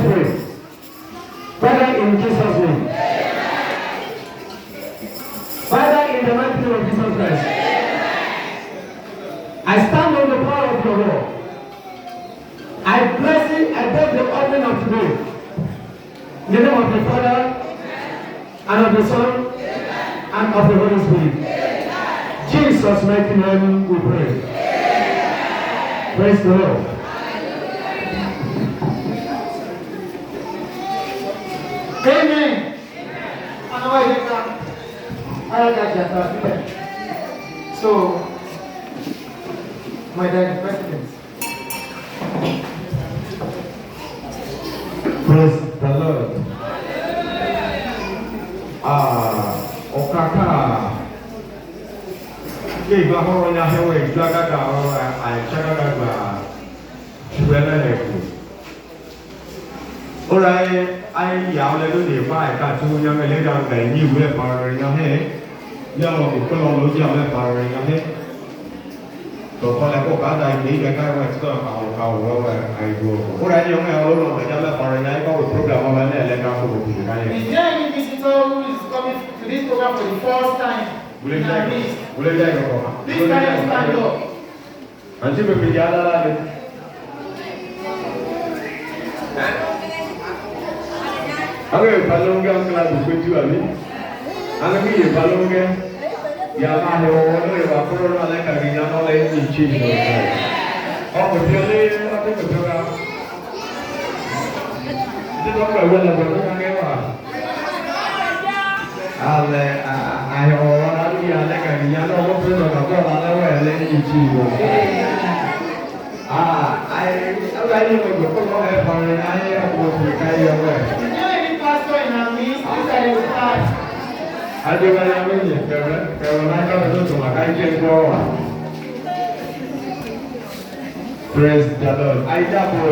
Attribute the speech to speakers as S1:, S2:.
S1: Let's pray. Father, in Jesus' name. Father, in the mighty name of Jesus Christ. I stand on the power of your word. I bless it, I take the offering of today. In the name of the Father, and of the Son, and of the Holy Spirit. Jesus' mighty name we pray. Praise the Lord. Amen. So, my dad, president. Praise the Lord. Okaka. Give a horror na hewe, Jagaga, I Chagaga, Chuela. Alright, I yell a little bit, I got 2 young ladies and you will power in your head. Young people on the young power in your head. So, for the book, I need a kind of stuff. I'll I go. Alright, young alone, the young power in I go program over there, let go for the guy. Is there any visitor who is coming to this program for the first time? Will it go? This guy stand up. Until we begin the Awe palonga kala bukutu ali. Anami ye palonga. Ya ma he wono ye wa koro na le ka gina no le ni chi no. O ko tiole o te ko toga. Ti do ka wala ko ka nge wa. Ale a he wo na ri ya le ka gina no ko pe no ka ko la le wa le ni chi no. Ai ni ko ko no he pa ni ai ko ti ka ye wa. Praise the Lord. I double